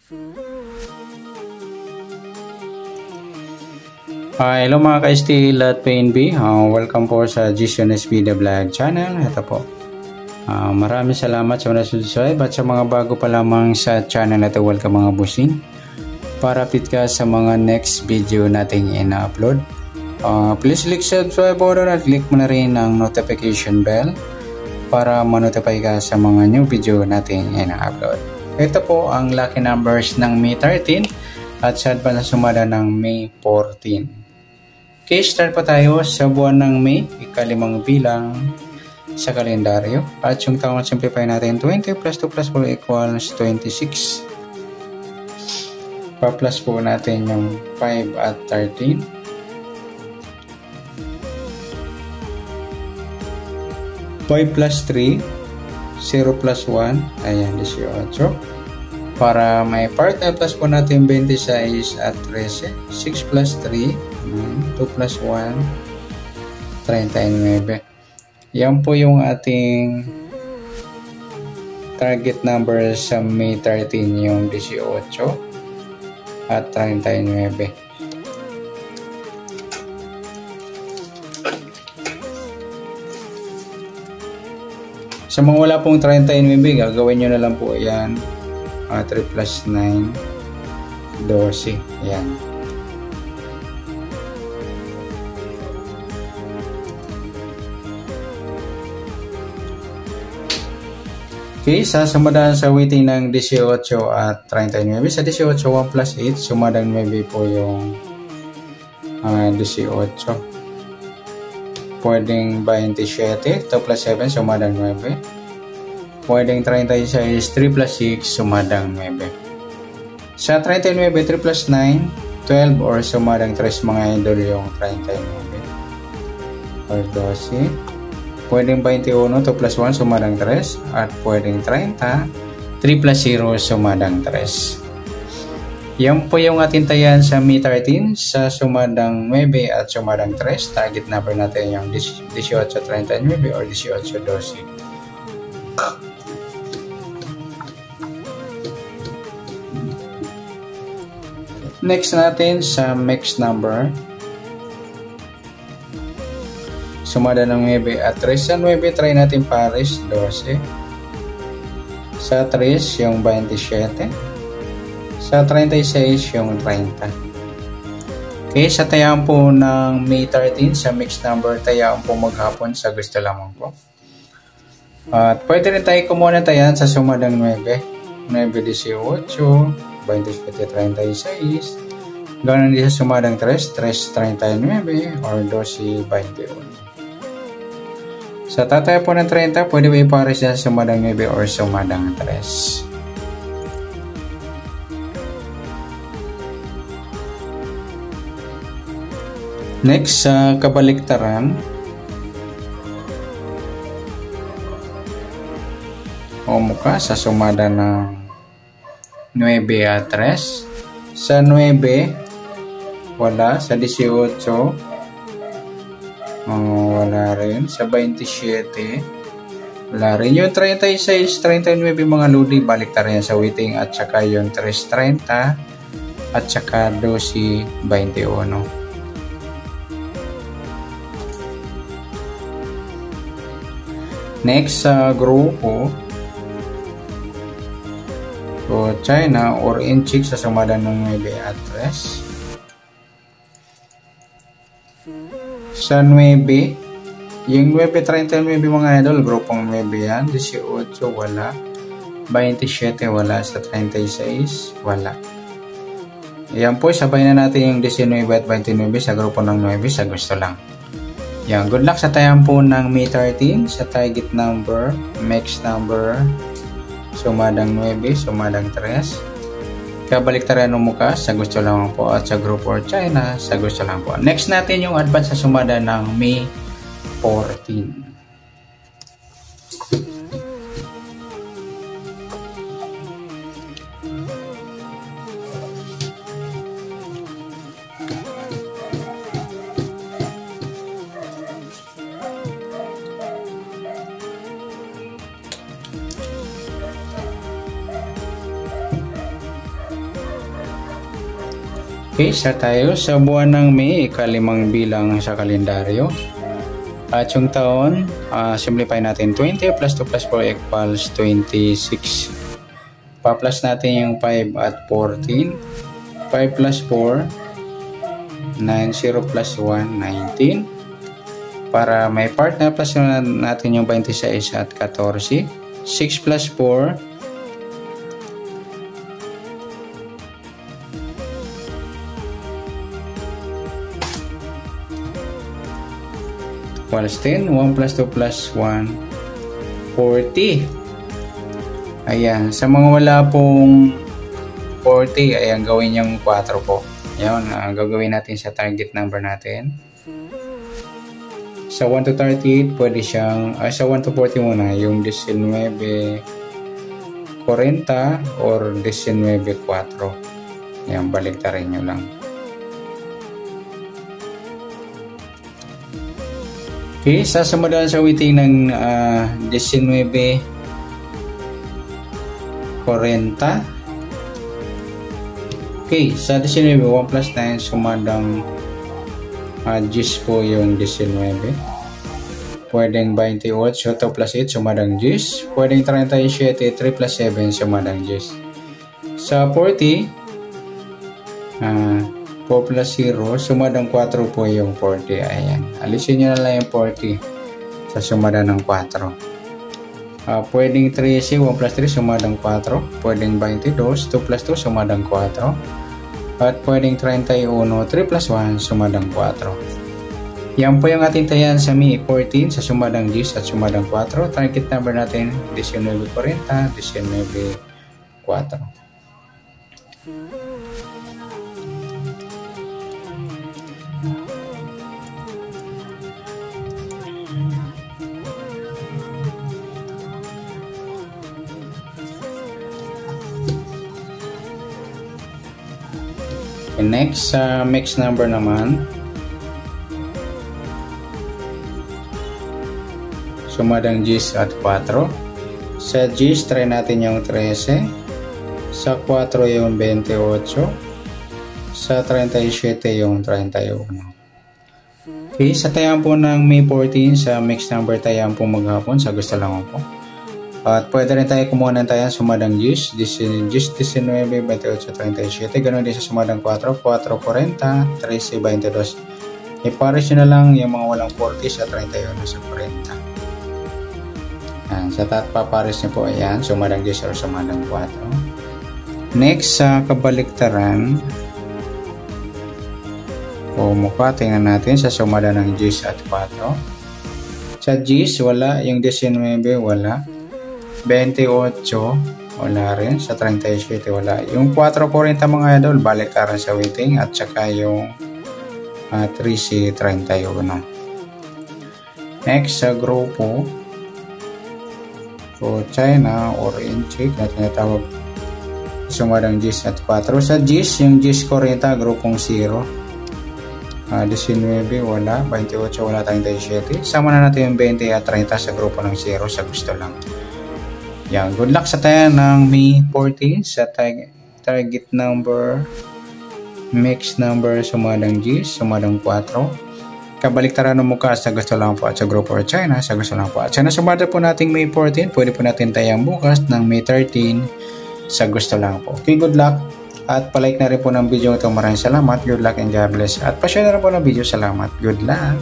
Hello mga ka-STL at PNB, welcome po sa Jason SB The Vlog Channel. Ito po, maraming salamat sa mga subscribe at sa mga bago pa lamang sa channel na ito, welcome mga busing. Para update ka sa mga next video nating ina-upload, please click subscribe button at click mo na rin ang notification bell para ma-notify ka sa mga new video nating ina-upload. Ito po ang lucky numbers ng May 13 at sa advance na sumada ng May 14. Okay, start pa tayo sa buwan ng May, ikalimang bilang sa kalendaryo. At yung taong simplify natin, 20 plus 2 plus 4 equals 26. Pa-plus po natin yung 5 at 13. 5 plus 3, 0 plus 1, ayan, 18. Para may part na plus po natin 26 at 13. 6 plus 3, 2 plus 1, 39. Yan po yung ating target number sa May 13, yung 18 at 39. Sa mga wala pong 39, gagawin nyo na lang po yan. 3 plus 9, 12. Yan. Okay, sasumadahan sa weighting ng 18 at 39. Sa 18, 1 plus 8, sumadang 9 po yung 18. Pwedeng 27, 2 plus 7, sumadang 9. Pwedeng 36, 3 plus 6, sumadang 9. Sa 39, 3 plus 9, 12 or sumadang 3 mga idol yung 39. Or 12. Pwedeng 21, 2 plus 1, sumadang 3. At pwedeng 30, 3 plus 0, sumadang 3. Yan po yung ating tayan sa May 13 sa sumadang 9 at sumadang 3. Target number natin yung 1839 or 1812. Next natin sa mixed number. Sumada ng 9 at 3. Sa 9, try natin pares, 12. Sa 3, yung 27. Sa 36, yung 30. Okay, sa tayaan po ng May 13, sa mixed number, tayaan po maghapon sa gusto lamang po. At pwede rin tayo kumuha ng tayan sa sumadang 9. 9, 18, 27, 36. Ganoon din sa sumadang 3, 3, 39 or 12, 21. Sa tataya po ng 30, pwede ba ipares sa sumadang 9 or sumadang 3. Next, sa kabaliktaran, o mukha sa sumada ng 9 at 3. Sa 9, wala. Sa 18, wala rin. Sa 27, wala rin. Yung 36, 39 mga ludi, baliktar yan sa weighting at saka yung 3.30 at saka 12.21. Next sa grupo, so China or Inchik sa sumada ng 9 at 3. Sa 9, yung 9.39 mga idol, grupong 9 yan. 18, wala. 27, wala. Sa 36, wala. Yan po, sabay na natin yung 19 at 29 sa grupo ng 9 sa gusto lang. Yan, good luck sa tayan po ng May 13 sa target number, mixed number, sumadang 9, sumadang 3. Kabaliktaran ng mukha sa gusto lang po at sa group or China sa gusto lang po. Next natin yung advance sa sumada ng May 14. Okay, start tayo sa buwan ng May, ikalimang bilang sa kalendaryo. At yung taon, simplify natin. 20 plus 2 plus 4 equals 26. Pa-plus natin yung 5 at 14. 5 plus 4, 9, 0 plus 1, 19. Para may part na plus natin yung 26 at 14. 6 plus 4, 10, 1 plus 2 plus 1, 40. Ayan, sa mga wala pong 40, ayan, gawin yung 4 po. Ayan, gagawin natin sa target number natin. Sa 1 to 38, pwede siyang, sa 1 to 40 muna, yung 19, 40 or 19, 4. Ayan, baliktarin nyo lang. Okay, sasamudan sa witing ng 19, 40. Okay, sa 19, 1 plus 9, sumadang 10 po yung 19. Pwedeng 28, 2 plus 8, sumadang 10. Pwedeng 37, 3 plus 7, sumadang 10. Sa 40, 4 plus 0, sumadang 4 po yung 40. Ayan. Alisin nyo na lang yung 40 sa sumada ng 4. Pwedeng 13, 1 plus 3, sumadang 4. Pwedeng 22, 2 plus 2, sumadang 4. At pwedeng 31, 3 plus 1, sumadang 4. Yan po yung ating tayan sa May 14 sa sumadang 10 at sumadang 4. Target number natin, 1940, 19, 4. And next, sa mixed number naman, sumadang 10 at 4. Sa 10, try natin yung 13. Sa 4 yung 28. Sa 37 yung 31. Okay, sa tayang po ng May 14, sa mixed number tayang po maghapon, sa gusto lang po. At pwede rin tayo kumuha ng tayang sumadang 10, 19, 28, 37. Ganun din sa sumadang 4, 4, 40, 13, 22. I-pares nyo na lang yung mga walang 40 sa 31 sa 40. Yan, sa papares nyo po, ayan, sumadang 10 or sumadang 4. Next, sa kabaliktaran, o mukha, tingnan natin sa sumada ng 10 at 4. Sa 10, wala. Yung 19, wala. 28, wala rin. Sa 37, wala. Yung 4.40 mga idol, baliktaran sa waiting. At saka yung 13.31. Next, sa grupo, o China, orange, na tinatawag sumadang 10 at 4. Sa 10, yung 10.40, grupong 0. 19, wala. 28, wala. 37. Sama na natin yung 20 at 30 sa grupo ng 0 sa gusto lang. Yan. Good luck sa tayo ng May 14 sa target number, mixed number, sumadang 10, sumadang 4. Kabaliktaran ng mukha sa gusto lang po at sa grupo or China sa gusto lang po. At sa nasumada po nating May 14, pwede po natin tayang bukas ng May 13 sa gusto lang po. Okay, good luck. At palike na rin po ng video ito. Maraming salamat. Good luck and God bless. At pa-share na rin po ng video. Salamat. Good luck.